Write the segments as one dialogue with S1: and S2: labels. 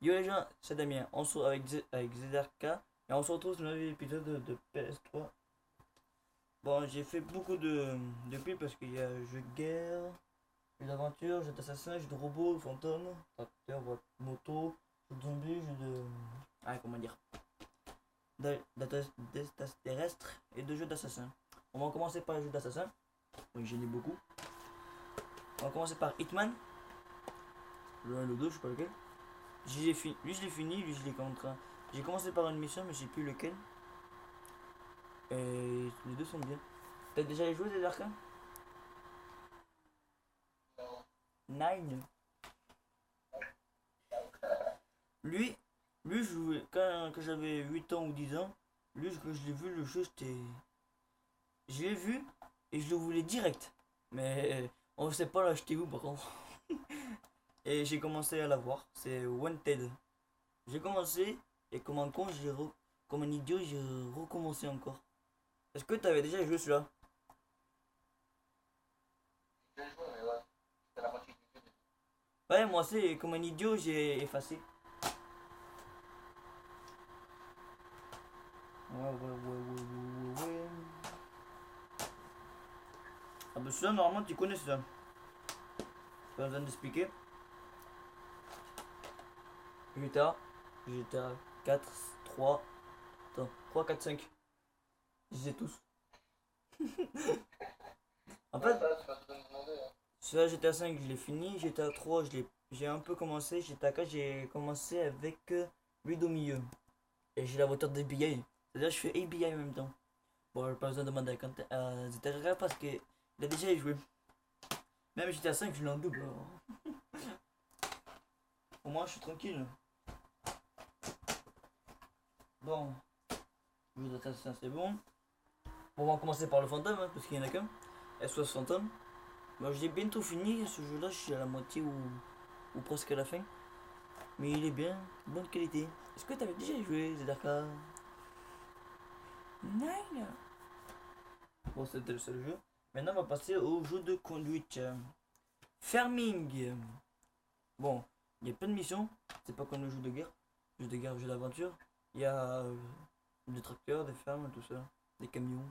S1: Yo les gens, c'est Damien, on se retrouve avec ZRK et on se retrouve sur un nouvel épisode de PS3. Bon, j'ai fait beaucoup de clips parce qu'il y a jeux de guerre, jeux d'aventure, jeux d'assassin, jeux de robots, fantômes, tracteurs, moto, jeux de zombies, jeux de. Ah, comment dire d'extraterrestres et de jeux d'assassin. On va commencer par les jeux d'assassin, donc j'en ai beaucoup. On va commencer par Hitman, le 1 le 2, je sais pas lequel. Lui je l'ai fini, lui je l'ai contre. J'ai commencé par une mission mais je sais plus lequel. Et les deux sont bien. T'as déjà joué des arcanes? Nine. Lui, lui je jouais quand j'avais 8 ans ou 10 ans. Lui quand je l'ai vu le jeu j'étais. Je l'ai vu et je le voulais direct. Mais on sait pas l'acheter où par contre. Et j'ai commencé à l'avoir. C'est Wanted. J'ai commencé et comme un con, comme un idiot, j'ai recommencé encore. Est-ce que t'avais déjà joué celui-là? Ouais, moi c'est comme un idiot, j'ai effacé. Ouais. Ah bah celui-là, normalement, tu connais ça. Pas besoin d'expliquer. GTA, GTA 4, 3, attends, 3, 4, 5. Je les ai tous. En fait, celui-là GTA 5, je l'ai fini. GTA 3, j'ai un peu commencé. GTA 4, j'ai commencé avec lui au milieu. Et j'ai la voiture d'ABI. C'est-à-dire, je fais ABI en même temps. Bon, j'ai pas besoin de demander à ZRK parce qu'il a déjà joué. Même GTA 5, je l'ai en double. Alors. Au moins, je suis tranquille. Bon, jeu d'assassin, c'est bon. Bon, on va commencer par le fantôme, hein, parce qu'il y en a qu'un. SOS fantôme. Bon, j'ai bientôt fini ce jeu-là, je suis à la moitié ou presque à la fin. Mais il est bien, bonne qualité. Est-ce que t'avais déjà joué ZRK? Non. Bon, c'était le seul jeu. Maintenant, on va passer au jeu de conduite. Farming. Bon, il y a plein de missions. C'est pas comme le jeu de guerre. Jeu d'aventure. Il y a des tracteurs, des fermes, tout ça. Des camions.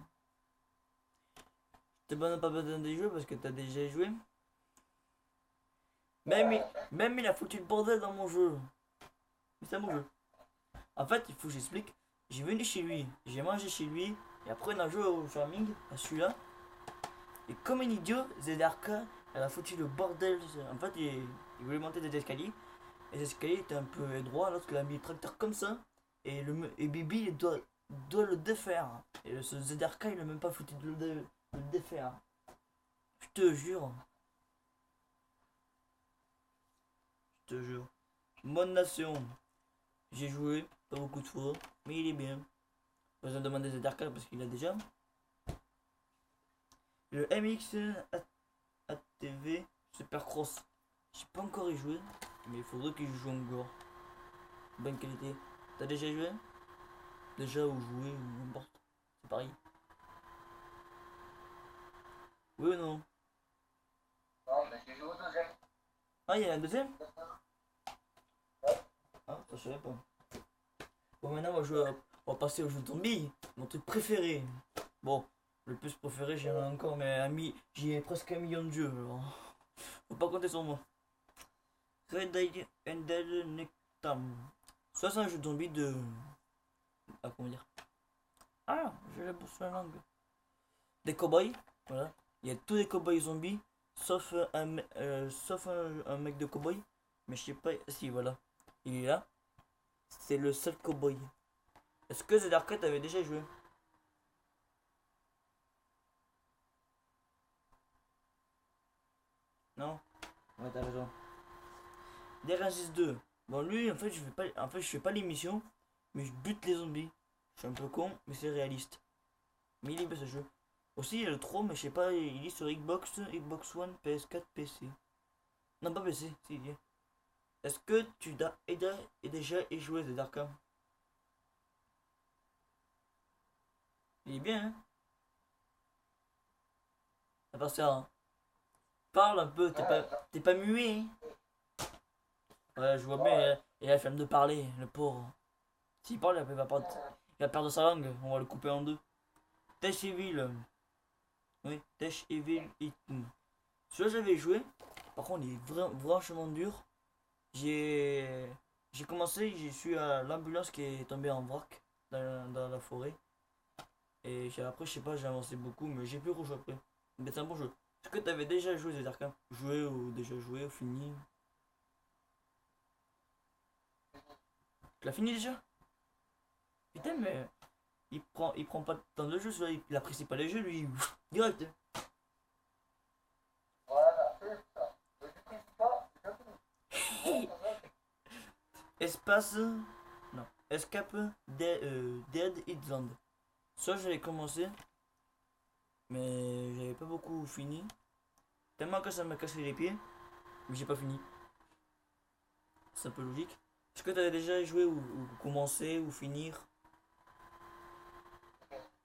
S1: T'as pas besoin de jouer parce que t'as déjà joué. Même il a foutu le bordel dans mon jeu. Mais c'est mon jeu. En fait, il faut que j'explique. J'ai venu chez lui, j'ai mangé chez lui. Et après, on a joué au farming, à celui-là. Et comme un idiot, ZRK, elle a foutu le bordel. En fait, il voulait monter des escaliers. Et les escaliers étaient un peu étroits alors qu'il a mis le tracteur comme ça. Et Bibi il doit le défaire. Et ce ZRK il a même pas foutu de le défaire. Je te jure. Je te jure. Mode nation. J'ai joué, pas beaucoup de fois, mais il est bien. Pas besoin de demander ZRK parce qu'il a déjà. Le MX ATV Supercross. J'ai pas encore y joué, mais il faudrait que je joue encore. Bonne qualité. T'as déjà joué? Déjà ou joué ou n'importe. C'est pareil. Oui ou non?
S2: Non, mais j'ai joué au deuxième.
S1: Ah, il y a un deuxième? Ah, ça je savais pas. Bon, maintenant on va passer au jeu de zombie. Mon truc préféré. Bon, le plus préféré, j'en ai encore, mais j'ai presque 1 million de jeux. Alors. Faut pas compter sur moi. Red Dead Redemption. Ça, c'est un jeu de zombie de. Ah, comment dire? Ah, je l'ai sur la langue. Des cowboys. Voilà. Il y a tous les cowboys zombies. Sauf un mec de cowboy. Mais je sais pas. Si, voilà. Il est là. C'est le seul cowboy. Est-ce que ZRK avait déjà joué? Non? Ouais, t'as raison. Derangis 2. Bon, lui, en fait, je fais pas l'émission, mais je bute les zombies. Je suis un peu con, mais c'est réaliste. Mais il est bien ce jeu. Aussi, il y a le 3, mais je sais pas, il est sur Xbox, Xbox One, PS4, PC. Non, pas PC, si, il y est. Est-ce que tu as déjà joué The Dark Arm? Il est bien, hein? À part ça, hein. Parle un peu, t'es pas muet, hein? Ouais, je vois bien, il a la flemme de parler, le pauvre. S'il parle, il va perdre sa langue, on va le couper en deux. Tech Evil. Oui, Tech Evil It. Celui-là, j'avais joué. Par contre, il est vachement dur. J'ai j'ai commencé, j'ai suis à l'ambulance qui est tombée en vrac dans la forêt. Et après, je sais pas, j'ai avancé beaucoup, mais j'ai pu rejouer après. Mais c'est un bon jeu. Est-ce que t'avais déjà joué des arcanes? Joué ou déjà joué ou fini? Tu l'as fini déjà? Putain, mais il prend pas de temps de jeu, celui-là, il apprécie pas les jeux, lui. Direct.
S2: Voilà, c'est ça. Je ne prie pas, je prie.
S1: Espace. Non. Escape Dead Island. Ça, j'avais commencé, mais j'avais pas beaucoup fini. Tellement que ça m'a cassé les pieds, mais j'ai pas fini. C'est un peu logique. Est-ce que t'avais déjà joué ou commencé ou finir?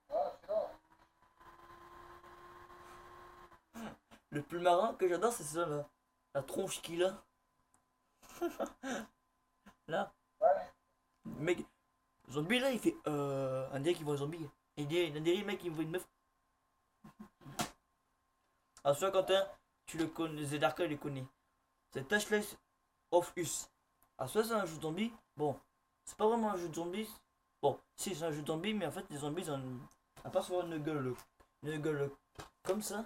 S2: Voilà, sinon,
S1: Le plus marrant que j'adore, c'est ça là. La tronche qu'il a. Là.
S2: ouais,
S1: Mec, zombie là, il fait. On dirait qu'il voit un zombie. Il dirait, mec, il voit une meuf. Ah, soit Quentin, tu le connais, Zedarka, il le connaît. C'est Tashless of Us. Ah, soit c'est un jeu de zombie. Bon, c'est pas vraiment un jeu de zombies. Bon, si, c'est un jeu de zombies, mais en fait, les zombies ont. À part sur une gueule comme ça,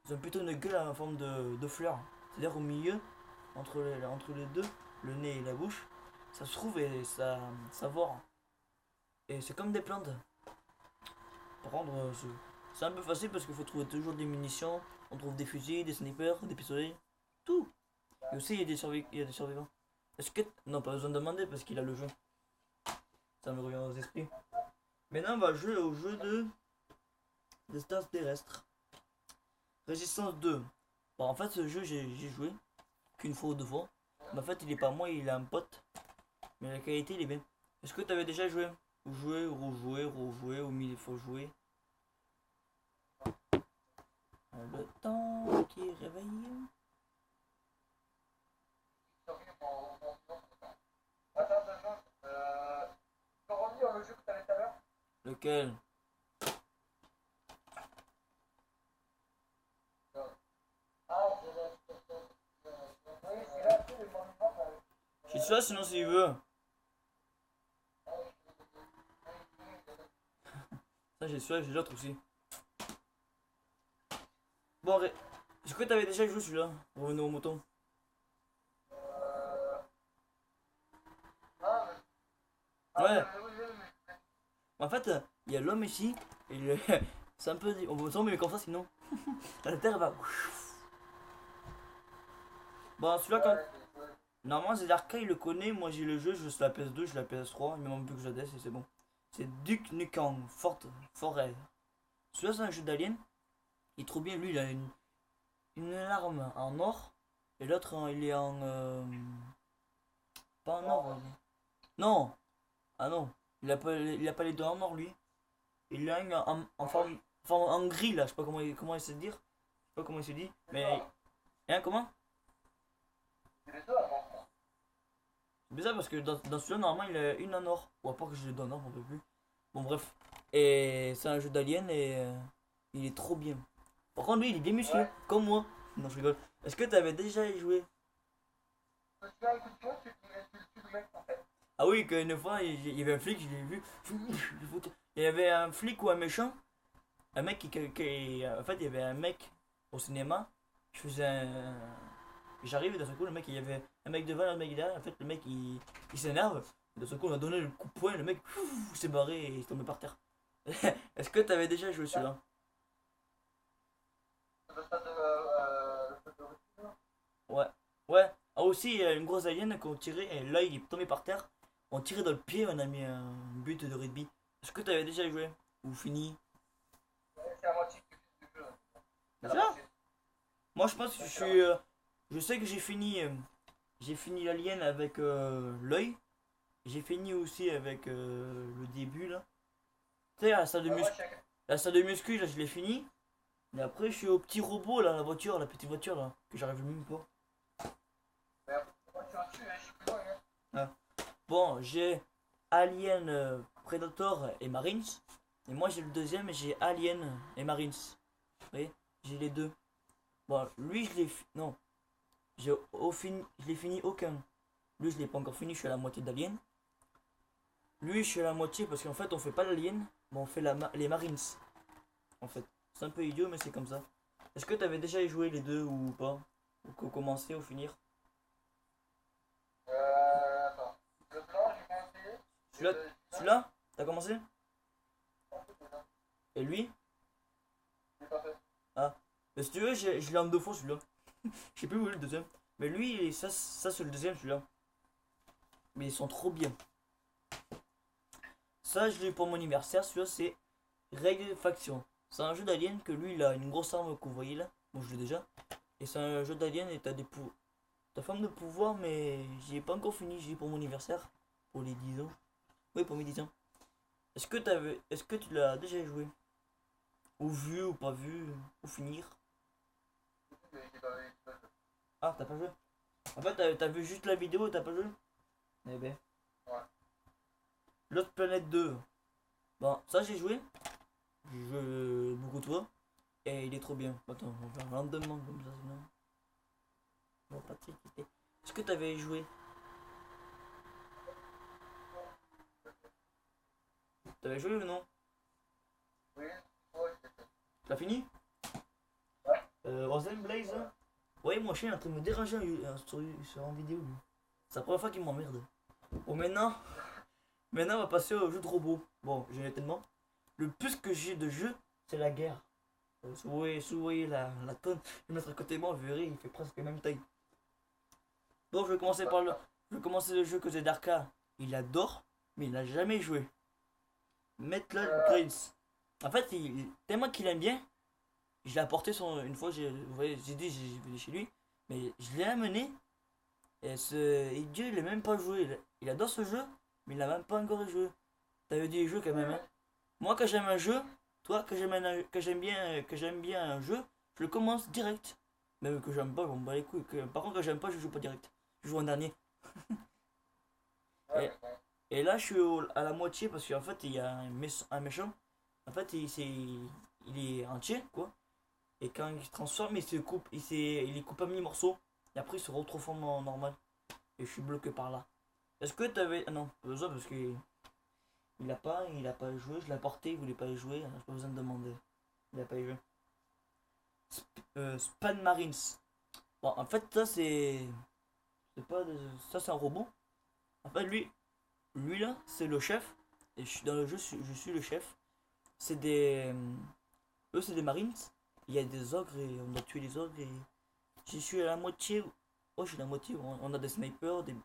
S1: ils ont plutôt une gueule en forme de fleur. C'est-à-dire au milieu, entre les deux, le nez et la bouche, ça se trouve et ça vore. Et c'est comme des plantes. Par contre, c'est un peu facile parce qu'il faut trouver toujours des munitions. On trouve des fusils, des snipers, des pistolets, tout. Et aussi, il y a des survivants. Est-ce que. Non, pas besoin de demander parce qu'il a le jeu. Ça me revient aux esprits. Maintenant, on va jouer au jeu de stars terrestres. Résistance 2. Bon, en fait, ce jeu, j'ai joué qu'une fois ou deux fois. Mais en fait, il est pas moi, il a un pote. Mais la qualité, il est bien. Est-ce que tu avais déjà joué? Ou joué, ou rejoué, ou mille fois joué? Le temps qui réveille.
S2: survie, mon. Attends, tu peux revenir le jeu que tu avais tout à l'heure?
S1: Lequel?
S2: Ah, oui, celui-là, tu sais, les monuments,
S1: J'ai ça sinon s'il veut. Ça j'ai celui-là, j'ai l'autre aussi. Bon, est-ce que t'avais déjà joué celui-là? Revenons au mouton.
S2: ah,
S1: Ouais.
S2: oui, oui, oui.
S1: En fait, il y a l'homme ici. Et c'est un peu. On va tomber mais comme ça sinon. La terre va. Bon, celui-là quand. Normalement, Zedarka il le connaît. Moi j'ai le jeu, je suis la PS2, je suis la PS3. Il me manque plus que je la DS et c'est bon. C'est Duke Nukem Forever. Celui-là c'est un jeu d'alien. Il est trop bien. Lui il a une arme en or. Et l'autre il est en. Pas en or. Non! Ah non. Il a pas les deux en or lui. Il a une en forme. En gris là. Je sais pas comment il se dire. Je sais pas comment il se dit. Mais. Hein, comment?
S2: C'est les deux avant.
S1: C'est bizarre parce que dans celui-là, normalement, il a une en or. Ou à part que je le donne en or, on peut plus. Bon, bref. Et c'est un jeu d'alien et il est trop bien. Par contre, lui, il est bien musclé,
S2: Ouais.
S1: comme moi. Non, je rigole. Est-ce que t'avais déjà joué?
S2: Celui-là, écoute, toi, tu le mec, en fait.
S1: Ah oui, qu'une fois, il y avait un flic, je l'ai vu. Il y avait un flic ou un méchant. Un mec en fait, il y avait un mec au cinéma. Je faisais un. J'arrive et d'un seul coup, le mec, il y avait un mec devant, un mec derrière. En fait, le mec, il s'énerve. D'un seul coup, on a donné le coup de poing. Le mec s'est barré et il est tombé par terre. Est-ce que t'avais déjà joué celui-là?
S2: Le stade de Russie,
S1: Ouais. Ouais. Ah, aussi, il y a une grosse alien qu'on tirait et là, il est tombé par terre. On tirait dans le pied, on a mis un but de rugby. Est-ce que t'avais déjà joué? Ou fini?
S2: c'est à moitié du jeu. C'est la
S1: Déjà?
S2: moitié.
S1: Moi, je pense que je suis. Je sais que j'ai fini l'alien avec l'œil. J'ai fini aussi avec le début là. Tu sais,
S2: Moi, chacun.
S1: la salle de muscu là, je l'ai fini. Et après, je suis au petit robot là, la voiture, la petite voiture là, que j'arrive même pas.
S2: Mais moi, je suis dessus, hein, je suis plus loin. Hein.
S1: Bon, j'ai Alien, Predator et Marines. Et moi j'ai le deuxième, j'ai Alien et Marines. Vous voyez, j'ai les deux. Bon, lui je l'ai... Non, je l'ai fini aucun. Lui je l'ai pas encore fini, je suis à la moitié d'Alien. Lui je suis à la moitié parce qu'en fait on fait pas l'Alien, mais on fait les Marines. En fait, c'est un peu idiot mais c'est comme ça. Est-ce que t'avais déjà joué les deux ou pas? Ou commencer ou finir?
S2: Attends. Le blanc, j'ai commencé.
S1: Celui-là, celui-là, t'as commencé? Et lui?
S2: J'ai pas fait.
S1: Ah. Mais si tu veux, je l'ai en deux fois celui-là. Je sais plus où est le deuxième. Mais lui, ça c'est le deuxième celui-là. Mais ils sont trop bien. Ça, je l'ai eu pour mon anniversaire. Celui-là, c'est Règle Faction. C'est un jeu d'alien que lui, il a une grosse arme que vous voyez là. Bon, je l'ai déjà. Et c'est un jeu d'alien et t'as des pouvoirs. T'as forme de pouvoir, mais j'y ai pas encore fini. J'ai eu pour mon anniversaire. Pour les 10 ans. Oui, pour mes 10 ans. Est-ce que tu l'as déjà joué? Ou vu, ou pas vu, ou finir?
S2: J'ai pas vu.
S1: Ah, t'as pas joué? En fait, t'as vu juste la vidéo et t'as pas joué? Eh ben.
S2: Ouais.
S1: L'autre planète 2. Bon, ça j'ai joué. Je joue beaucoup de fois. Et il est trop bien. Attends, on va faire lentement comme ça sinon. On va pas t'exciter. Est-ce que t'avais joué? T'avais joué ou non?
S2: Oui, ouais, j'ai fait.
S1: Tu l'as fini?
S2: Ouais.
S1: Rosen Blaze? Ouais, mon chien est en train de me déranger sur en vidéo. Lui. C'est la première fois qu'il m'emmerde. Bon, maintenant, on va passer au jeu de robot. Bon, j'en ai tellement. Le plus que j'ai de jeux, c'est la guerre. Si vous voyez la tonne, je vais mettre à côté de moi, vous verrez, il fait presque la même taille. Bon, je vais commencer par je vais commencer le jeu que Zedarka. Il adore, mais il n'a jamais joué. Metal Prince. En fait, tellement qu'il aime bien, je l'ai apporté une fois, vous voyez, j'ai dit, j'ai venu chez lui, mais je l'ai amené. Et ce idiot, il n'a même pas joué. Il adore ce jeu, mais il n'a même pas encore joué. T'avais dit les jeux quand même, hein. Moi, quand j'aime un jeu, toi, que j'aime bien un jeu, je le commence direct. Même que j'aime pas, je m'en bats les couilles. Par contre, quand j'aime pas, je joue pas direct. Je joue en dernier. Et,
S2: Ouais,
S1: et là, je suis à la moitié parce qu'en fait, il y a un méchant. En fait, il est entier, quoi. Et quand il se transforme, il se coupe, il est coupé en mini morceaux. Et après, il se retransforme en normal. Et je suis bloqué par là. Est-ce que t'avais. Ah non, pas besoin parce que. Il a pas joué, je l'ai apporté, il voulait pas y jouer, j'ai pas besoin de demander. Il a pas y joué. Span Marines. Bon, en fait, ça c'est. C'est pas de... Ça c'est un robot. En fait, lui là, c'est le chef. Et je suis dans le jeu, je suis le chef. C'est des. Eux, c'est des Marines. Il y a des ogres et on doit tuer les ogres et. Je suis à la moitié. Oh, je suis à la moitié. On a des snipers, des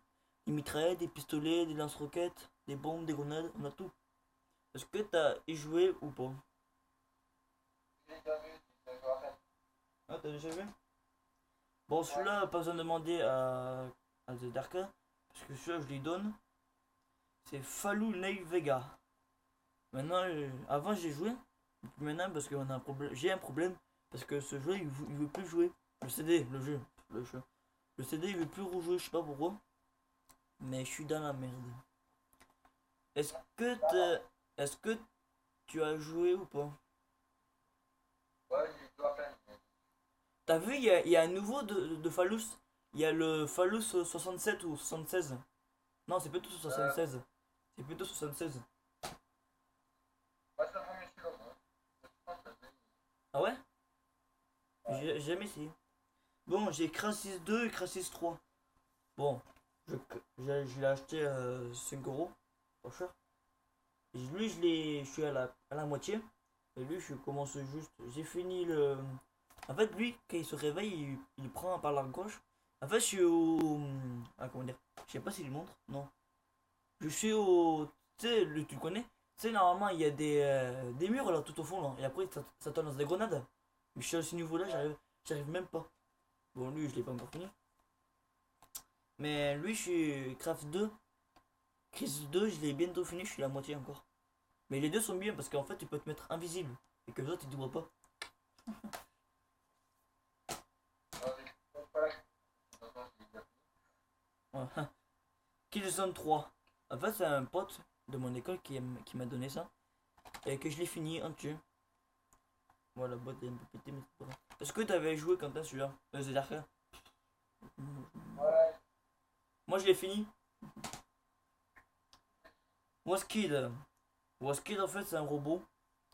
S1: mitraillettes, des pistolets, des lance-roquettes, des bombes, des grenades, on a tout. Est-ce que t'as y joué ou pas?
S2: j'ai déjà vu, j'ai déjà fait.
S1: Ah, t'as déjà vu? Bon, celui-là, pas besoin de demander à The Darka, parce que celui-là, je lui donne. C'est Fallout New Vega. Maintenant, avant j'ai joué, et puis maintenant, parce qu'on a un problème, j'ai un problème, parce que ce jeu, il veut plus jouer. Le CD, le jeu. Le CD, il veut plus rejouer, je sais pas pourquoi. Mais je suis dans la merde. Est-ce que est-ce que tu as joué ou pas?
S2: Ouais, j'ai déjà fait.
S1: T'as vu, il y a un nouveau de Phallus. Il y a le Phallus 67 ou 76. Non, c'est plutôt 76. C'est plutôt 76.
S2: Ouais, c'est le premier celui-là, moi. Je pense que c'est-
S1: Ah ouais? J'ai jamais essayé. Bon, j'ai Crysis 2 et Crysis 3. Bon, je, je l'ai acheté à 5 euros. Pas cher. Et lui, je suis à la moitié. Et lui, je commence juste. J'ai fini le. En fait, lui, quand il se réveille, il prend par la gauche. En fait, je suis au. Ah, comment dire? Je sais pas s'il montre. Non. Je suis au. Tu sais, tu le connais? Tu sais, normalement, il y a des murs là tout au fond là. Et après, ça te lance des grenades. Mais je suis à ce niveau-là, j'arrive même pas. Bon, lui, je l'ai pas encore fini. Mais lui, je suis Craft 2. Chris 2, je l'ai bientôt fini, je suis à la moitié encore. Mais les deux sont bien parce qu'en fait, tu peux te mettre invisible. Et que les autres, ils te voient pas.
S2: Ouais, j'ai pas la- de toute façon, j'ai déjà fait.
S1: Ouais. Killzone 3. En fait, c'est un pote de mon école qui m'a donné ça. Et que je l'ai fini entier. Voilà, la boîte est un peu pétée, mais c'est pas grave. Est-ce que t'avais joué quand t'as celui-là Zelda?
S2: Ouais,
S1: Moi, je l'ai fini. Waskid. Waskid, en fait, c'est un robot.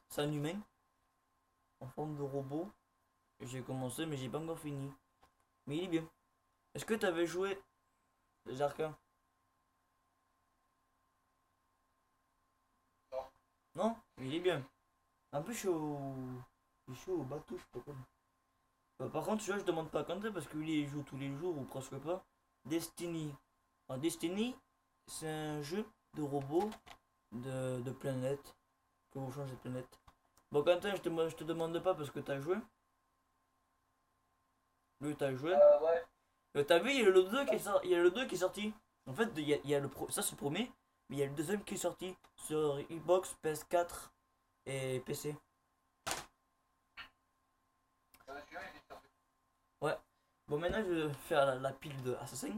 S1: C'est un humain. En forme de robot. J'ai commencé, mais j'ai pas encore fini. Mais il est bien. Est-ce que t'avais joué Zarka?
S2: non.
S1: Non? Il est bien. Un peu chaud. Il est chaud au bateau, je sais pas quoi. Par contre, tu vois, je demande pas quand parce que lui, il joue tous les jours ou presque pas. Destiny. Alors, Destiny, c'est un jeu de robots de planètes. Que vous changez de planète. Bon, Quentin, je te demande pas parce que t'as joué. Lui, t'as joué.
S2: Ouais.
S1: T'as vu, il y a le 2 qui est sorti. Il y a le 2 qui est sorti. En fait, il y a ça c'est le premier. Mais il y a le deuxième qui est sorti sur Xbox, PS4 et PC.
S2: Celui-là, il est sorti.
S1: Ouais. Bon, maintenant, je vais faire la pile de Assassin.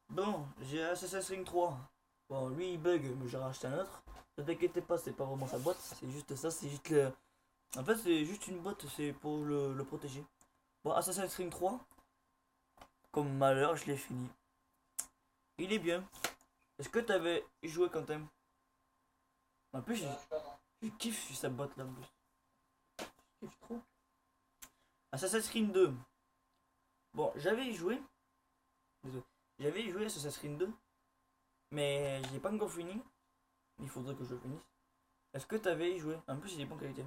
S1: Bon, j'ai Assassin's Creed 3. Bon, lui, il bug, mais j'ai racheté un autre. Ne t'inquiète pas, c'est pas vraiment sa boîte. C'est juste ça, c'est juste le. En fait, c'est juste une boîte, c'est pour le protéger. Bon, Assassin's Creed 3. Comme malheur, je l'ai fini. Il est bien. Est-ce que t'avais joué quand même? En plus, je kiffe sa boîte là en plus. Je kiffe trop. Assassin's Creed 2. Bon, j'avais joué. Désolé. J'avais joué à Assassin's Creed 2. Mais j'ai pas encore fini. Il faudrait que je le finisse. Est-ce que t'avais joué? En plus, il est bon qualité.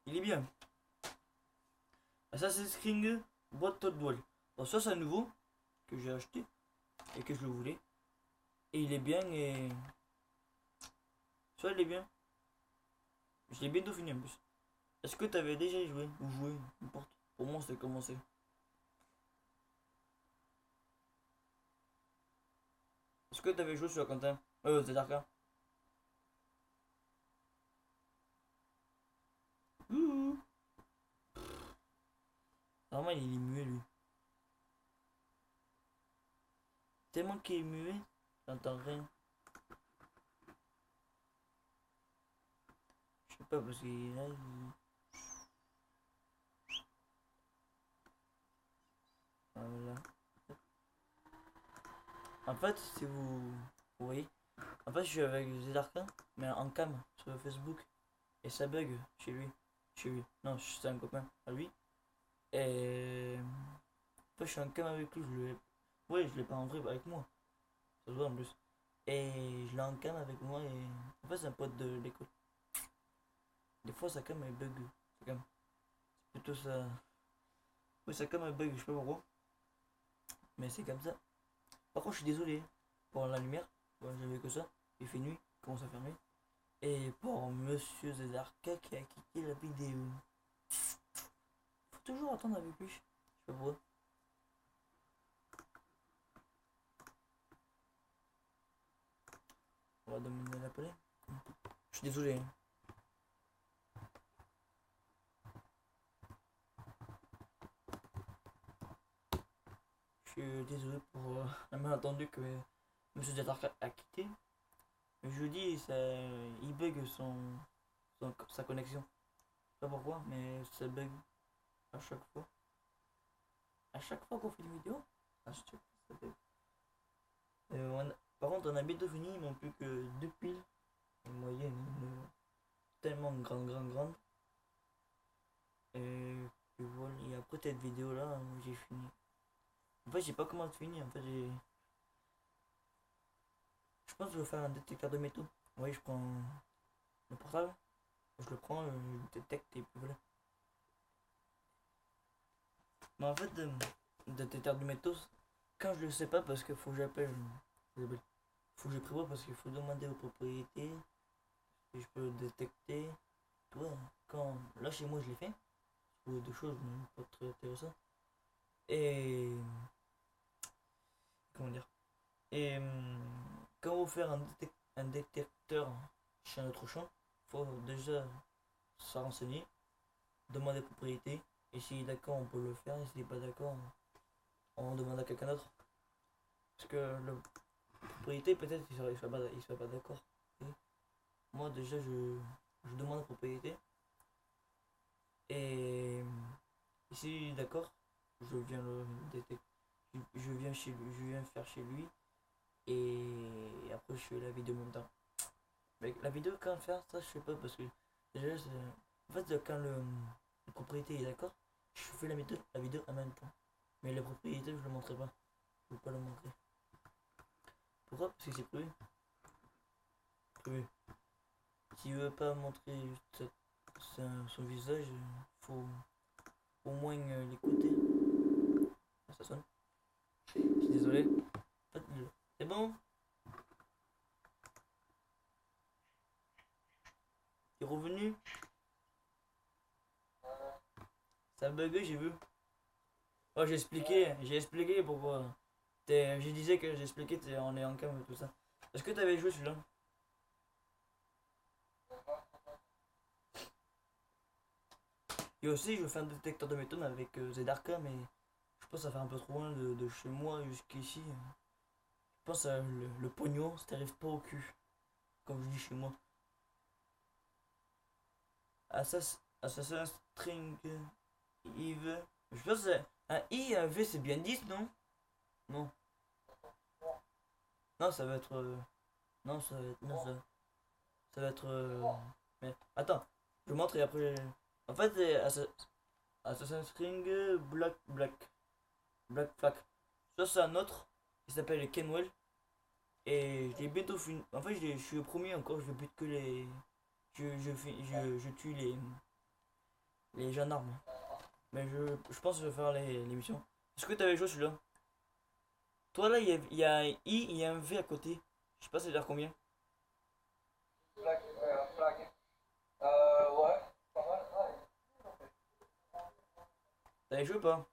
S1: Il est bien. Assassin's Creed boîte Todd Wall. Bon, ça, c'est un nouveau que j'ai acheté et que je le voulais. Et il est bien et. Ça, il est bien. Je l'ai bientôt fini en plus. Est-ce que t'avais déjà joué ou joué? N'importe. Pour moi, c'était commencé. Est-ce que t'avais joué sur Quentin? C'est Darka. Ouh. Normalement, il est muet lui. Tellement qu'il est muet, j'entends rien. Je sais pas parce que là, il. Voilà. En fait, si vous voyez, en fait, je suis avec Zedarka, mais en cam sur Facebook. Et ça bug chez lui. Chez lui. Non, c'est un copain à lui. Et. En fait, je suis en cam avec lui. Oui, je l'ai pas en vrai avec moi. Ça se voit en plus. Et je l'ai en cam avec moi. Et. En fait, c'est un pote de l'école. Des fois, sa cam elle bug. Sa cam. C'est plutôt ça. Oui, sa cam elle bug, je sais pas pourquoi. Mais c'est comme ça. Par contre, je suis désolé pour la lumière. Bon, j'avais que ça. Il fait nuit. Il commence à faire nuit. Et pour Monsieur Zezarka qui a quitté la vidéo. Faut toujours attendre avec lui. Je sais pas pourquoi. On va demander l'appeler. Je suis désolé. Je suis désolé pour la malentendu que Monsieur Zezarka a quitté. Jeudi, ça, il bug sa connexion. Je sais pas pourquoi, mais ça bug à chaque fois. À chaque fois qu'on fait une vidéo, à chaque fois ça bug. Par contre, on a bientôt fini, il manque plus que deux piles. Une moyenne tellement grande. Et voilà, et après cette vidéo là, j'ai fini. En fait, j'ai pas comment finir. En fait, je pense que je vais faire un détecteur de métaux. Oui, je prends le portable, je le prends, je le détecte et puis voilà. Mais en fait, détecteur de métaux, quand je le sais pas, parce qu'il faut que j'appelle. Faut que je prévoie parce qu'il faut demander aux propriétés. Et je peux le détecter. Tu vois, quand. Là, chez moi, je l'ai fait. Pour deux choses, mais pas très intéressant. Et. Comment dire? Et. Quand on veut faire un détecteur chez un autre champ, faut déjà se renseigner, demander aux propriétés. Et s'il est d'accord, on peut le faire. Et s'il n'est pas d'accord, on demande à quelqu'un d'autre. Parce que le propriété, peut-être, il serait pas d'accord. Et moi, déjà, je demande la propriété. Et si d'accord, je viens le détecter. Je viens chez lui, je viens faire chez lui. Et après, je fais la vidéo en même temps. Mais la vidéo, quand faire ça, je sais pas. Parce que déjà, en fait, quand le propriété est d'accord, je fais la vidéo en même temps. Mais la propriété, je le montrerai pas. Je veux pas le montrer. Pourquoi? Parce que c'est privé. Privé. S'il veut pas montrer son visage, faut au moins l'écouter. Ah, ça sonne. Je suis désolé. En fait, c'est bon? T'es revenu? Ça a bugué, j'ai vu. Oh, j'ai expliqué pourquoi. Je disais que j'expliquais, on est en cam et tout ça. Est-ce que t'avais joué celui-là? Et aussi, je fais un détecteur de méthodes avec Zedarka, mais je pense que ça fait un peu trop loin de chez moi jusqu'ici. Je pense que le pognon, ça t'arrive pas au cul, comme je dis chez moi. Assassin's String Eve. Je pense que un I et un V, c'est bien 10, non? Non. Non, ça va être. Non, ça va être. Non, ça va être. Mais attends, je vous montre et après. En fait, c'est Assassin's Creed Black Flag. Ça, c'est un autre qui s'appelle Kenwell. Et je l'ai bientôt fini. En fait, je suis au premier encore. Je bute que les. Je tue les gendarmes. Mais je pense que je vais faire les missions. Est-ce que t'avais joué celui-là? Toi là, il y a un I, il y a un V à côté. Je sais pas c'est dire combien.
S2: Flag. Ouais, pas mal.
S1: T'avais joué ou pas?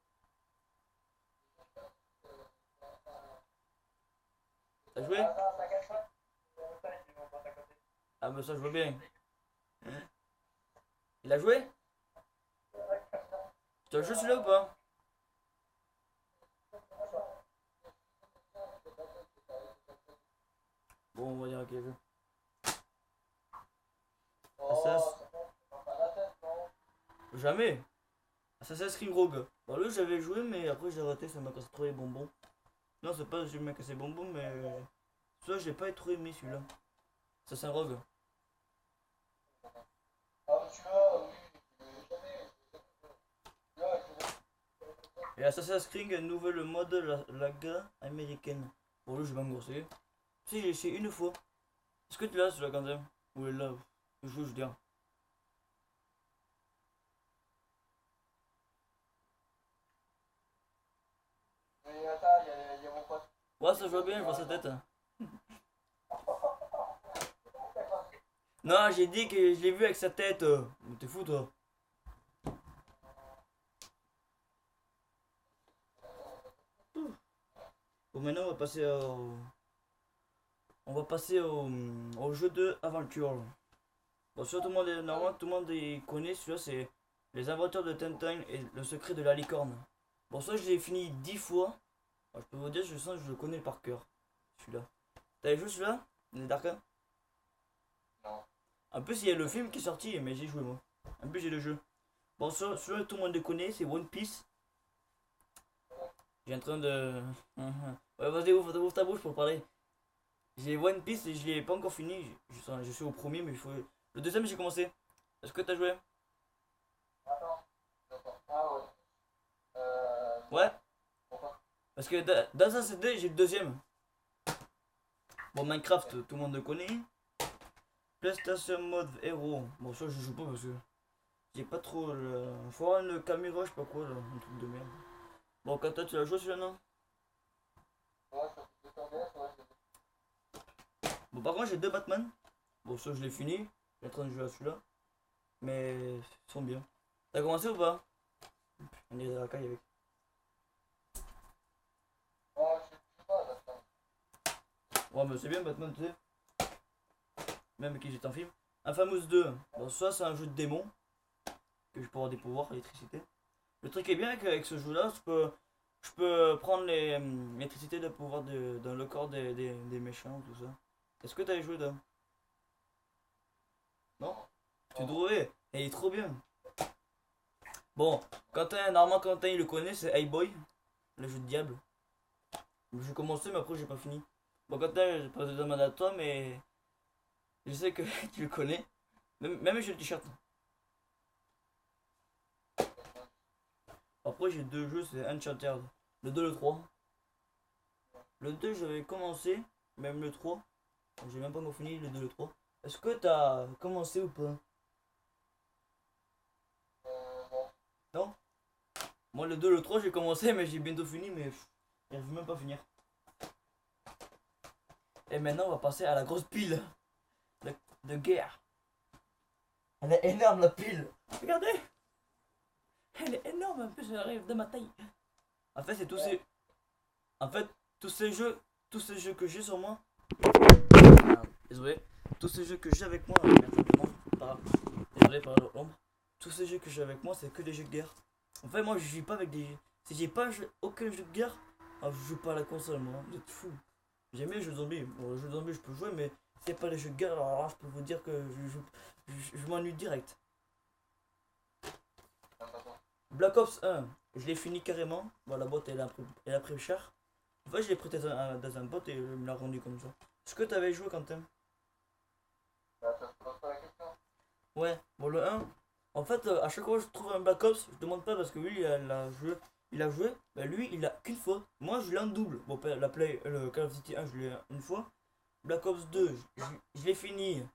S1: T'as joué?
S2: T'inquiète pas. Ils vont pas à côté.
S1: Ah, mais ça je vois bien. Il a joué? Tu as joué celui-là ou pas? Bon, on va dire qu'il a joué. Assassin. Jamais. Assassin's Creed Rogue. Bon, lui j'avais joué, mais après j'ai raté, ça m'a cassé trop les bonbons. Non, c'est pas je m'a cassé les bonbons, mais. Ça, j'ai pas trop aimé celui-là. Assassin Rogue.
S2: Ah, tu vois, oui.
S1: Et Assassin's Creed, nouvelle mode laga américaine. Bon, lui, je vais m'engrosser. Si, j'ai essayé une fois. Est-ce que tu l'as celui-là quand même? Ou là? Je veux dire.
S2: Mais attends, il y a mon pote.
S1: Ouais, ça joue bien, je vois sa tête. Non, j'ai dit que je l'ai vu avec sa tête. Mais t'es fou, toi. Bon, maintenant, on va passer au jeu de aventure. Bon, tout le monde normalement, tout le monde connaît. Celui-là, c'est Les Aventures de Tintin et le secret de la licorne. Bon, ça, je l'ai fini 10 fois. Alors, je peux vous dire, je sens que je le connais par cœur. Celui-là. T'avais joué celui-là? Les Darka?
S2: Non.
S1: En plus, il y a le film qui est sorti, mais j'ai joué moi. En plus, j'ai le jeu. Bon, celui-là, tout le monde le connaît, c'est One Piece. J'ai en train de. Ouais, vas-y, ouvre ta bouche pour parler. J'ai One Piece et je l'ai pas encore fini. Je suis au premier, mais il faut. Le deuxième, j'ai commencé. Est-ce que t'as joué?
S2: Attends. Ah ouais.
S1: Ouais?
S2: Pourquoi?
S1: Parce que dans un CD, j'ai le deuxième. Bon, Minecraft, tout le monde le connaît. PlayStation Mode Hero. Bon, ça, je joue pas parce que j'ai pas trop le. Faut avoir une caméra, je sais pas quoi, là, un truc de merde. Bon, quand toi, tu l'as joué celui-là, non?
S2: Ouais, ça peut tomber, ouais.
S1: Bon, par contre, j'ai deux Batman. Bon, ça, je l'ai fini. Je suis en train de jouer à celui-là. Mais ils sont bien. T'as commencé ou pas? On est dans la caille avec.
S2: Ouais, je sais pas, là.
S1: Ouais, mais c'est bien Batman, tu sais. Même qui j'étais en film. Infamous 2. Bon, ça, c'est un jeu de démon. Que je peux avoir des pouvoirs, électricité. Le truc est bien avec ce jeu-là, je peux prendre l'électricité de pouvoir dans le corps des méchants, tout ça. Est-ce que t'avais joué dedans? Non? Tu trouvais? Il est trop bien. Bon, normalement Quentin il le connaît, c'est Hey Boy, le jeu de diable. J'ai commencé mais après j'ai pas fini. Bon Quentin, je pas de demande à toi mais je sais que tu le connais. Même j'ai le t-shirt. Après j'ai deux jeux, c'est Uncharted. Le 2 le 3. Le 2 j'avais commencé, même le 3. J'ai même pas encore fini le 2 le 3. Est-ce que t'as commencé ou pas? Non? Moi le 2 le 3 j'ai commencé mais j'ai bientôt fini mais j'arrive même pas à finir. Et maintenant on va passer à la grosse pile de guerre. Elle est énorme la pile. Regardez. Elle est énorme en plus elle arrive de ma taille. En fait c'est tous ces. En fait tous ces jeux que j'ai sur moi. Désolé. Tous ces jeux que j'ai avec moi. Désolé par l'ombre. Tous ces jeux que j'ai avec moi c'est que des jeux de guerre. En fait moi je joue pas avec des. Si j'ai pas aucun jeu de guerre, alors je joue pas à la console moi. Vous êtes fous. J'aime bien les jeux de zombies. Bon les jeux de zombies je peux jouer mais si c'est pas les jeux de guerre alors là, je peux vous dire que je m'ennuie direct. Black Ops 1, je l'ai fini carrément. Bon, la boîte elle a pris cher. En fait, je l'ai prêté dans un pote et il me l'a rendu comme ça. Est-ce que t'avais joué, Quentin? Ouais, bon, le 1. En fait, à chaque fois que je trouve un Black Ops, je demande pas parce que lui, il a joué. Bah, lui, il a qu'une fois. Moi, je l'ai en double. Bon, le Call of Duty 1, je l'ai une fois. Black Ops 2, je l'ai fini.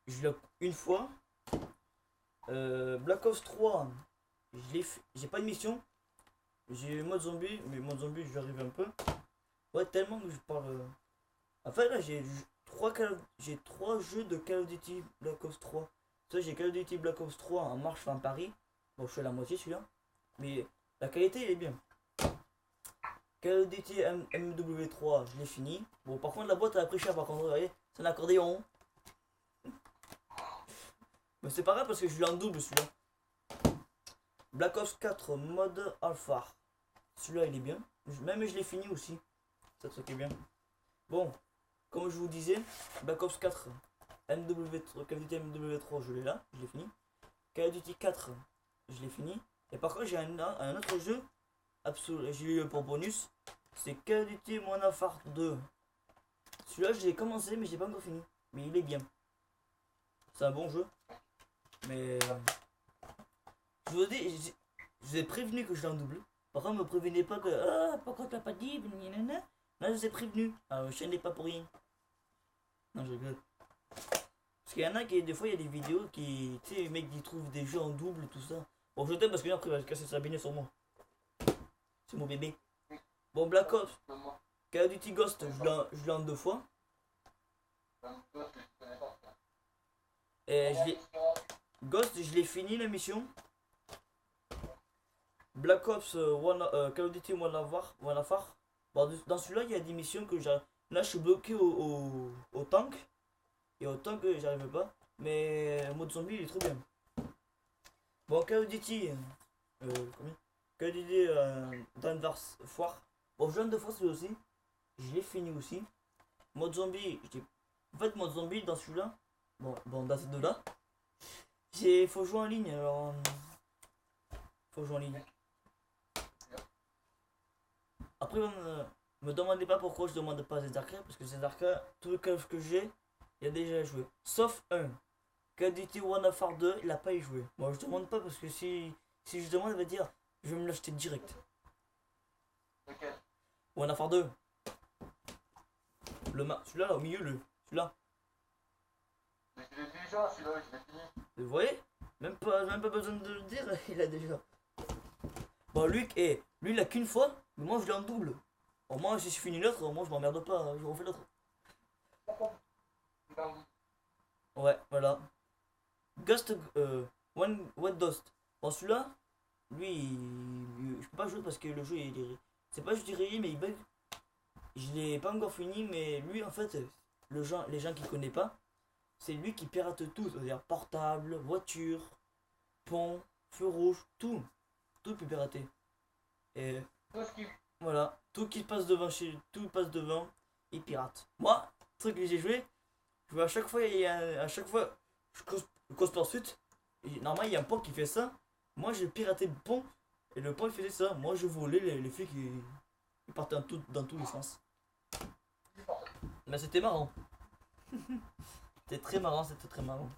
S1: Je l'ai une fois. Black Ops 3. J'ai pas de mission. J'ai mode zombie, mais mode zombie, j'arrive un peu. Ouais, tellement que je parle. En fait, là, j'ai trois jeux de Call of Duty Black Ops 3. Ça, j'ai Call of Duty Black Ops 3 en marche fin Paris. Bon, je suis à la moitié celui-là. Mais la qualité, elle est bien. Call of Duty MW3, je l'ai fini. Bon, par contre, la boîte, elle a pris cher. Par contre, vous voyez, c'est un accordéon. Mais c'est pas grave parce que je l'ai en double celui-là. Black Ops 4 mode alpha. Celui-là il est bien. Même je l'ai fini aussi. Ça truc est bien. Bon, comme je vous disais, Black Ops 4 MW3, Call of Duty MW3 je l'ai là, je l'ai fini. Call of Duty 4 je l'ai fini. Et par contre j'ai un autre jeu absolu, j'ai eu pour bonus. C'est Call of Duty Modern Warfare 2. Celui-là je l'ai commencé mais j'ai pas encore fini. Mais il est bien. C'est un bon jeu. Mais je vous dis, je vous ai prévenu que je l'ai en double. Par contre, me prévenez pas que. Ah, pourquoi tu l'as pas dit? Là, je vous ai prévenu. Ah, je n'est pas pour rien. Non, je rigole. Parce qu'il y en a qui, des fois, il y a des vidéos qui. Tu sais, les mecs qui trouvent des jeux en double, tout ça. Bon, je t'aime parce que après, il va se casser sa baignée sur moi. C'est mon bébé. Bon, Black Ops. Call of Duty Ghost, je l'ai en deux fois. Et Ghost, je l'ai fini la mission. Black Ops Call of Duty Modern Warfare. Bon, dans celui-là, il y a des missions que j'arrive. Là, je suis bloqué au tank. Et au tank, j'arrive pas. Mais mode zombie, il est trop bien. Bon, Call of Duty. Combien? Call of Duty Danvers Foire. Bon, je viens de fois celui aussi. Je l'ai fini aussi. Mode zombie. En fait, mode zombie dans celui-là. Bon, dans ces deux-là. Faut jouer en ligne. Alors. Faut jouer en ligne. Après, me demandez pas pourquoi je demande pas Zdarka, parce que Zdarka, tous les calls que j'ai, il a déjà joué. Sauf un. Call of Duty Modern Warfare 2, il a pas y joué. Moi, je demande pas parce que si je demande, il va dire je vais me l'acheter direct.
S2: Lequel?
S1: Modern Warfare 2. Celui-là, là, au milieu, celui-là.
S2: Mais je l'ai déjà, celui-là, je l'ai fini.
S1: Vous voyez? Même pas besoin de le dire, il a déjà. Bon, lui, il a qu'une fois, mais moi je l'ai en double. Au moins, si je finis l'autre, moi je m'emmerde pas, je refais l'autre. Ouais, voilà. Ghost, What Dust. Bon, celui-là, lui, je peux pas jouer parce que le jeu, c'est pas juste rayé, mais il bug. Je l'ai pas encore fini, mais lui, en fait, les gens qui connaissent pas, c'est lui qui pirate tout, c'est-à-dire portable, voiture, pont, feu rouge, tout peut pirater. Et
S2: Tout ce qui.
S1: Voilà, tout qui passe devant tout passe devant, il pirate. Moi, truc que j'ai joué, je vois à chaque fois, à chaque fois, je cause poursuite. Et normalement, il y a un pont qui fait ça. Moi, j'ai piraté le pont. Et le pont, il faisait ça. Moi, je volais les flics, ils partaient dans tous les sens. Mais c'était marrant. C'était très marrant, c'était très marrant.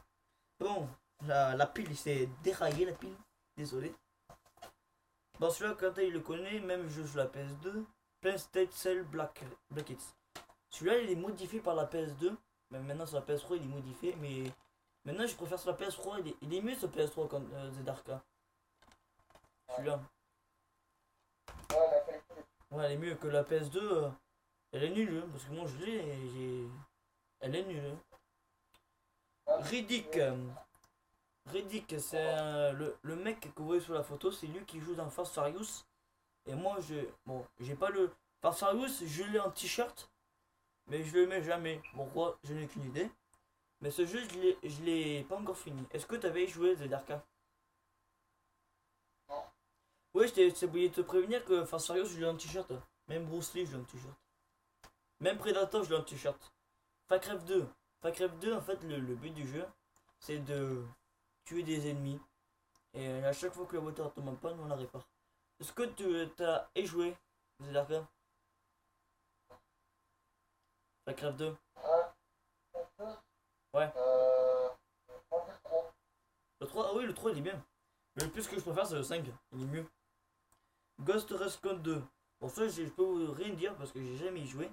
S1: Bon, la pile, il s'est déraillé, la pile. Désolé. Bon, celui-là, quand il le connaît, même je joue la PS2. Plain State Cell Black Hits. Celui-là, il est modifié par la PS2. Mais maintenant, sur la PS3, il est modifié. Mais maintenant, je préfère sur la PS3. Il est mieux sur PS3 quand Zedarka. Celui-là.
S2: Ouais, la qualité.
S1: Ouais, elle est mieux que la PS2. Elle est nulle, hein, parce que moi, je l'ai et elle est nulle. Riddick. Riddick, c'est le mec que vous voyez sur la photo. C'est lui qui joue dans Fast Furious. Et moi, bon, j'ai pas le. Fast Furious, je l'ai en t-shirt. Mais je le mets jamais. Pourquoi? Je n'ai aucune idée. Mais ce jeu, je l'ai pas encore fini. Est-ce que tu avais joué The Darka?
S2: Non.
S1: Ouais, je t'ai oublié de te prévenir que Fast Furious, je l'ai en t-shirt. Même Bruce Lee, je l'ai en t-shirt. Même Predator, je l'ai en t-shirt. Far Cry 2. Far Cry 2, en fait, le but du jeu, c'est de tuer des ennemis. Et à chaque fois que la voiture tombe en panne, on la répare. Est-ce que tu as échoué The Darka? Far Cry 2. Ouais.
S2: Moi, c'est trop.
S1: Le 3, ah oui, le 3 il est bien. Mais le plus que je préfère, c'est le 5. Il est mieux. Ghost Recon 2. Bon, ça, je peux vous rien dire parce que j'ai jamais y joué.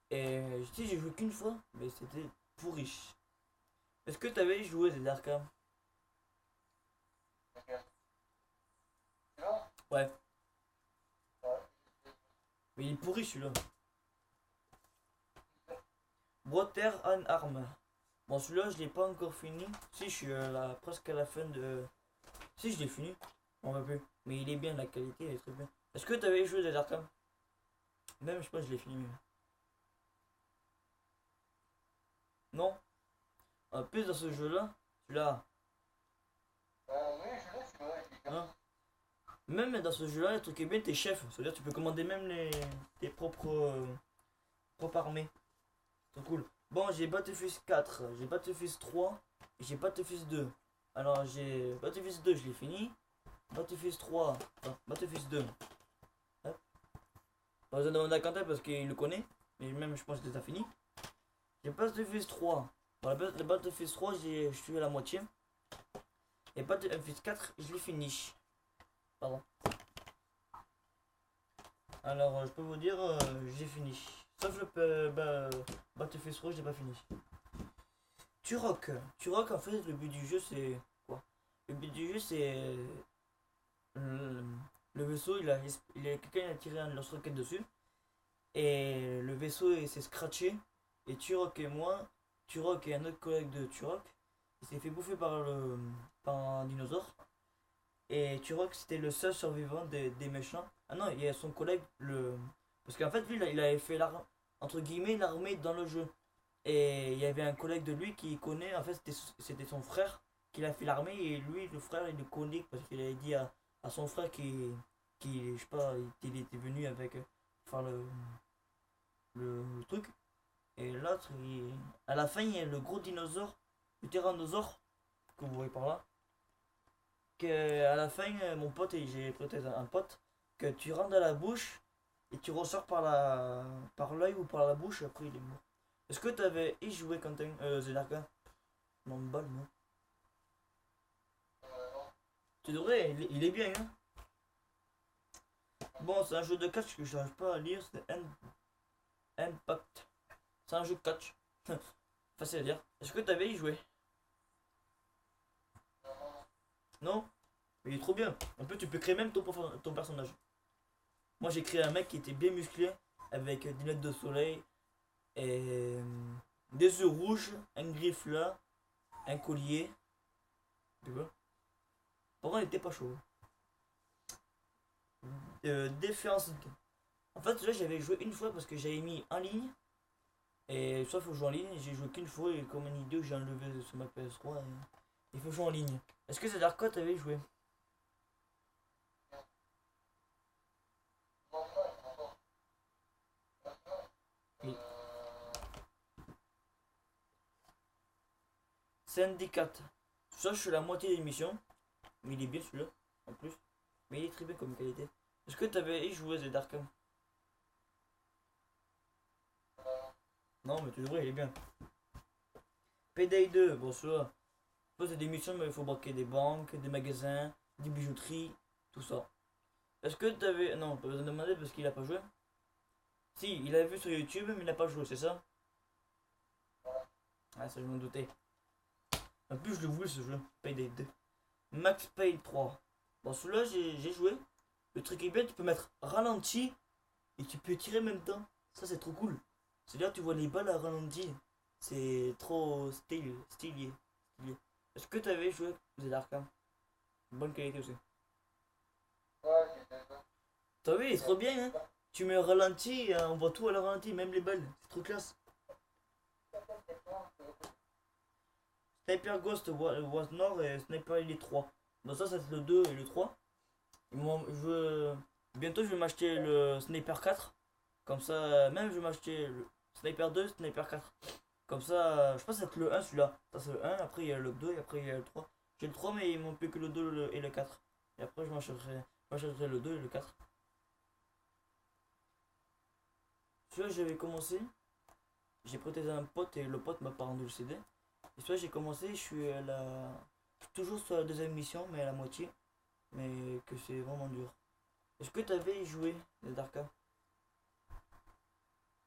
S1: Et je sais, j'ai joué qu'une fois, mais c'était pourri. Est-ce que t'avais joué The Darka?
S2: Là,
S1: Ouais.
S2: ouais.
S1: Mais il est pourri celui-là. Water and Arm. Bon, celui-là, je l'ai pas encore fini. Si, je suis presque à la fin de. Si, je l'ai fini. On va plus. Mais il est bien, la qualité, elle est très bien. Est-ce que t'avais joué The Dark? Même, je pense que je l'ai fini. Non? En plus, dans ce jeu-là, celui-là,
S2: Oui, je l'ai, celui-là, il est
S1: hein, même dans ce jeu-là, le truc est bien, t'es chef. C'est-à-dire, tu peux commander même tes propres armées. C'est cool. Bon, j'ai Battlefield 4, j'ai Battlefield 3, et j'ai Battlefield 2. Alors, j'ai Battlefield 2, je l'ai fini. Battlefield 3, enfin, Battlefield 2. Hop. Pas besoin de demander à Quentin parce qu'il le connaît. Mais même, je pense que c'est fini. J'ai Battlefield 3. Bon, le Battlefield 3, je suis à la moitié. Et Battlefield 4, je l'ai fini. Pardon. Alors, je peux vous dire, j'ai fini. Sauf le Battlefield 3, je l'ai pas fini. Turok. Turok, en fait, le but du jeu, c'est quoi? Le but du jeu, c'est. Le vaisseau, quelqu'un a tiré un lance-roquette dessus. Et le vaisseau, il s'est scratché. Et Turok et moi, Turok et un autre collègue de Turok, il s'est fait bouffer par un dinosaure. Et Turok, c'était le seul survivant des méchants. Ah non, il y a son collègue, parce qu'en fait, lui, il avait fait entre guillemets l'armée dans le jeu. Et il y avait un collègue de lui qui connaît, en fait, c'était son frère qui a fait l'armée. Et lui, le frère, il le connaît parce qu'il avait dit à son frère je sais pas, il était venu avec faire le truc. Et l'autre, à la fin, il y a le gros dinosaure, le tyrannosaure, que vous voyez par là. Que à la fin, mon pote, et j'ai peut-être un pote, que tu rentres dans la bouche et tu ressors par l'œil ou par la bouche, et après il est mort. Est-ce que t'avais joué Quentin Zelarka? Non, balle, non. Tu devrais, il est bien, hein. Bon, c'est un jeu de catch que je n'arrive pas à lire, c'est Impact. C'est un jeu de catch. Facile à dire. Est-ce que t'avais joué? Non? Mais il est trop bien. En plus, tu peux créer même ton personnage. Moi, j'ai créé un mec qui était bien musclé, avec des lunettes de soleil, et des yeux rouges, un griffe là, un collier. Tu vois? Par contre, il était pas chaud. Défense. En fait, là, j'avais joué une fois parce que j'avais mis en ligne. Et soit il faut jouer en ligne, j'ai joué qu'une fois et comme un idiot, j'ai enlevé sur ma PS3. Et il faut jouer en ligne. Est-ce que c'est Dark t'avais joué? Syndicat. Ça, je suis la moitié de l'émission. Mais il est bien celui-là, en plus. Mais il est très bien comme qualité. Est-ce que t'avais joué à The Dark? Non, mais tu devrais, il est bien. Payday 2, bon, celui-là. C'est des missions, mais il faut braquer des banques, des magasins, des bijouteries, tout ça. Est-ce que t'avais. Non, pas besoin de demander parce qu'il a pas joué. Si, il avait vu sur YouTube, mais il n'a pas joué, c'est ça? Ah, ça, je m'en doutais. En plus, je le voulais ce jeu, Payday 2. Max Payne 3. Bon, celui-là, j'ai joué. Le truc est bien, tu peux mettre ralenti et tu peux tirer en même temps. Ça, c'est trop cool. C'est-à-dire, tu vois les balles à ralenti. C'est trop stylé. Est-ce que tu avais joué The Dark? Bonne qualité aussi.
S2: Ouais, j'ai déjà joué.
S1: T'as vu, il est trop bien, hein? Tu mets ralenti, on voit tout à la ralenti, même les balles. C'est trop classe. Sniper Ghost was Nord et Sniper Elite 3. Donc ça c'est le 2 et le 3. Bientôt je vais m'acheter le Sniper 4. Comme ça, même je vais m'acheter le Sniper 2, Sniper 4. Comme ça, je pense que c'est le 1 celui-là. Ça c'est le 1, après il y a le 2 et après il y a le 3. J'ai le 3 mais il manque plus que le 2 et le 4. Et après je m'achèterai le 2 et le 4. Celui-là j'avais commencé. J'ai prêté à un pote et le pote m'a pas rendu le CD. Et celui-là j'ai commencé, je suis toujours sur la deuxième mission mais à la moitié. Mais que c'est vraiment dur. Est-ce que t'avais joué les Darka?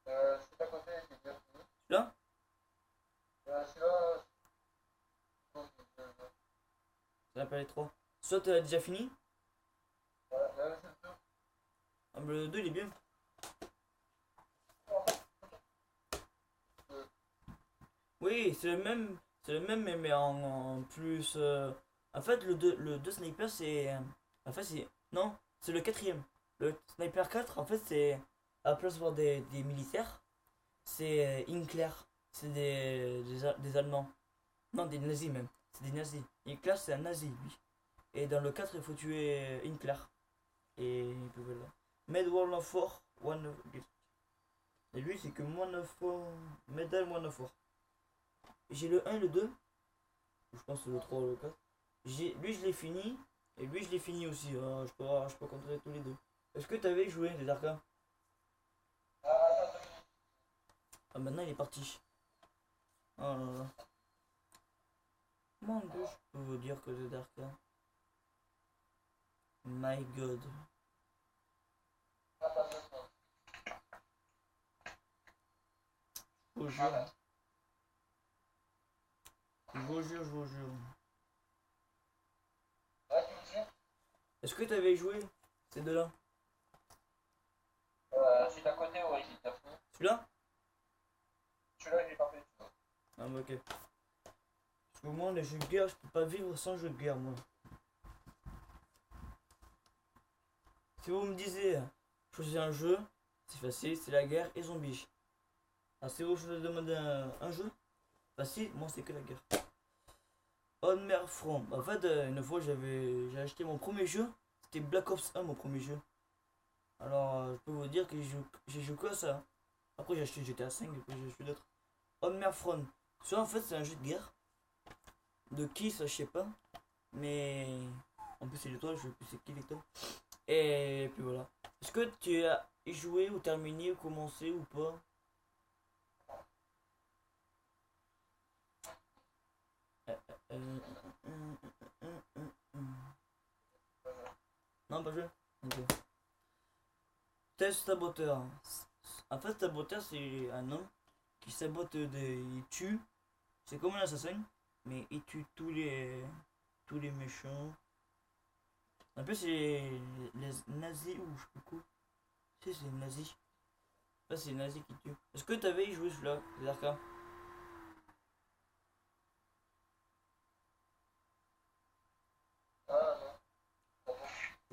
S2: C'est à côté, j'ai déjà fini.
S1: Là?
S2: Celui-là,
S1: Ça s'appelle les 3. Soit t'as déjà fini?
S2: voilà, c'est le 2.
S1: Ah, mais le 2 il est bien. Oui, c'est le même mais en plus. En fait, le 2 sniper c'est. En fait, c'est. Non, c'est le quatrième. Le sniper 4 en fait, c'est. À la place de voir des militaires, c'est Inkler. C'est des Allemands. Non, des nazis même. C'est des nazis. Inkler, c'est un nazi, lui. Et dans le 4 il faut tuer Inkler. Et puis voilà. Medal of War, One of. Et lui, c'est que One of War. Medal One of War. J'ai le 1 et le 2. Je pense que c'est le 3 ou le 4. Lui, je l'ai fini. Et lui, je l'ai fini aussi. Je peux compter tous les deux. Est-ce que t'avais joué les Darka? Ah, maintenant il est parti. Oh là là. Mon dieu, je peux vous dire que les Darka. My god. Je vous jure. Je vous jure, je vous jure. Est-ce que t'avais joué ces deux-là?
S2: Celui d'à côté, ouais, il est déjà fini.
S1: Celui-là?
S2: Celui-là, il est parfait.
S1: Ah bah ok. Parce que moi, les jeux de guerre, je peux pas vivre sans jeux de guerre, moi. Si vous me disiez, choisir un jeu, c'est facile, c'est la guerre et zombies. Alors si vous demandez un jeu, facile, moi c'est que la guerre. Honmer Front. En fait, une fois j'ai acheté mon premier jeu, c'était Black Ops 1 mon premier jeu. Alors je peux vous dire que j'ai joué que à ça. Après j'ai acheté GTA 5 et puis j'ai acheté d'autres. Honmer Front. Ça en fait c'est un jeu de guerre. De qui ça je sais pas. Mais en plus c'est l'étoile, je sais plus c'est qui l'étoile. Et puis voilà. Est-ce que tu as joué ou terminé ou commencé ou pas? Non, pas joué. Ok. Test saboteur. En fait, saboteur, c'est un homme qui sabote il tue. C'est comme un assassin, mais il tue tous les méchants. En plus, c'est les nazis ou je sais pas quoi. Si, c'est les nazis. Là, c'est les nazis qui tuent. Est-ce que t'avais joué celui-là, les Arca?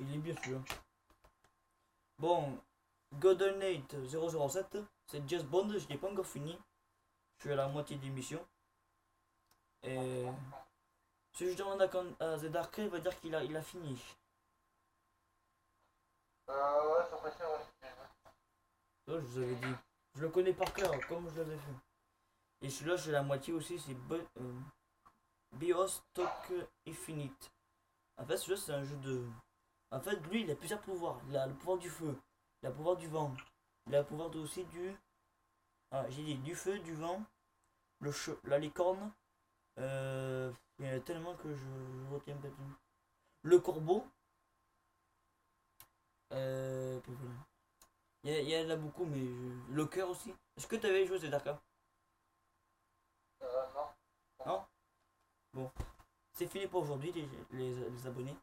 S1: Il est bien celui-là. Bon, Golden Knight 007, c'est Just Bond, je l'ai pas encore fini. Je suis à la moitié de l'émission. Et si je demande à The Dark, il va dire il a fini.
S2: Ouais, sur PC, ouais.
S1: Ça, je vous avais dit. Je le connais par cœur, comme je l'avais fait. Et celui-là, j'ai la moitié aussi, c'est Bioshock Infinite. En fait, ce jeu, c'est un jeu de. En fait, lui, il a plusieurs pouvoirs. Il a le pouvoir du feu, il a le pouvoir du vent, il a le pouvoir aussi du. Ah, j'ai dit du feu, du vent, la licorne. Il y en a tellement que je retiens pas tout. Le corbeau. Puis voilà. Il y en a beaucoup, mais le cœur aussi. Est-ce que tu avais joué ces Darka?
S2: Non.
S1: Non. Bon, c'est fini pour aujourd'hui, les abonnés.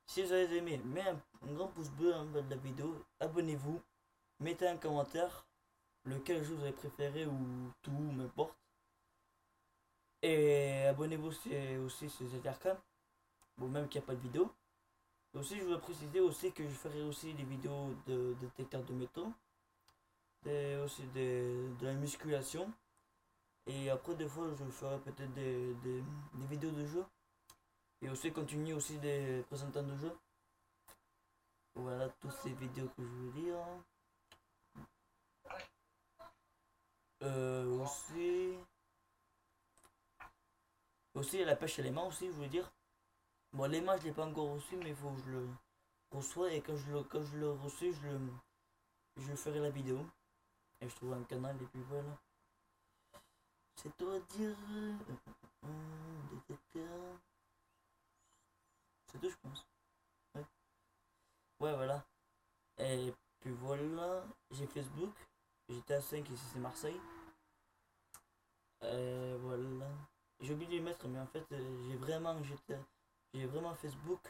S1: Si vous avez aimé, mettez un grand pouce bleu en bas de la vidéo. Abonnez-vous. Mettez un commentaire. Lequel jeu vous avez préféré ou tout, n'importe. Et abonnez-vous aussi sur ZRCam. Bon, même qu'il n'y a pas de vidéo. Aussi, je voudrais préciser aussi que je ferai aussi des vidéos de détecteurs de métaux. Aussi de la musculation. Et après, des fois, je ferai peut-être des vidéos de jeux. Et aussi continuer aussi des présentants de jeux. Voilà toutes ces vidéos que je veux dire. Aussi. Aussi la pêche à l'aimant aussi, je veux dire. Bon, l'aimant, je l'ai pas encore reçu, mais il faut que je le reçois. Et quand je le reçois, je ferai la vidéo. Et je trouve un canal, et puis voilà. C'est tout à dire. C'est tout, je pense. Ouais, ouais, voilà. Et puis voilà. J'ai Facebook. J'étais à 5 ici, c'est Marseille. Voilà. J'ai oublié de les mettre, mais en fait, j'ai vraiment Facebook.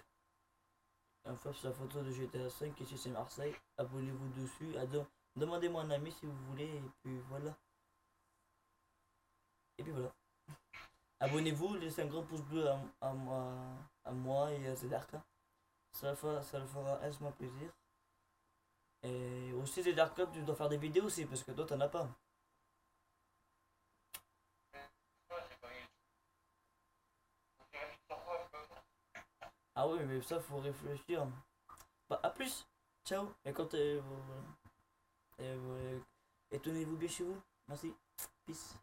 S1: En fait, c'est la photo de GTA 5 ici, c'est Marseille. Abonnez-vous dessus. Demandez-moi un ami si vous voulez. Et puis voilà. Et puis voilà. Abonnez-vous, laissez un grand pouce bleu à moi et à Zedarka. Ça le fera aisément plaisir. Et aussi Zedarka, tu dois faire des vidéos aussi, parce que toi t'en as pas. Ah oui, mais ça faut réfléchir. Bah, à plus. Ciao. Et quand et tenez-vous bien chez vous. Merci. Peace.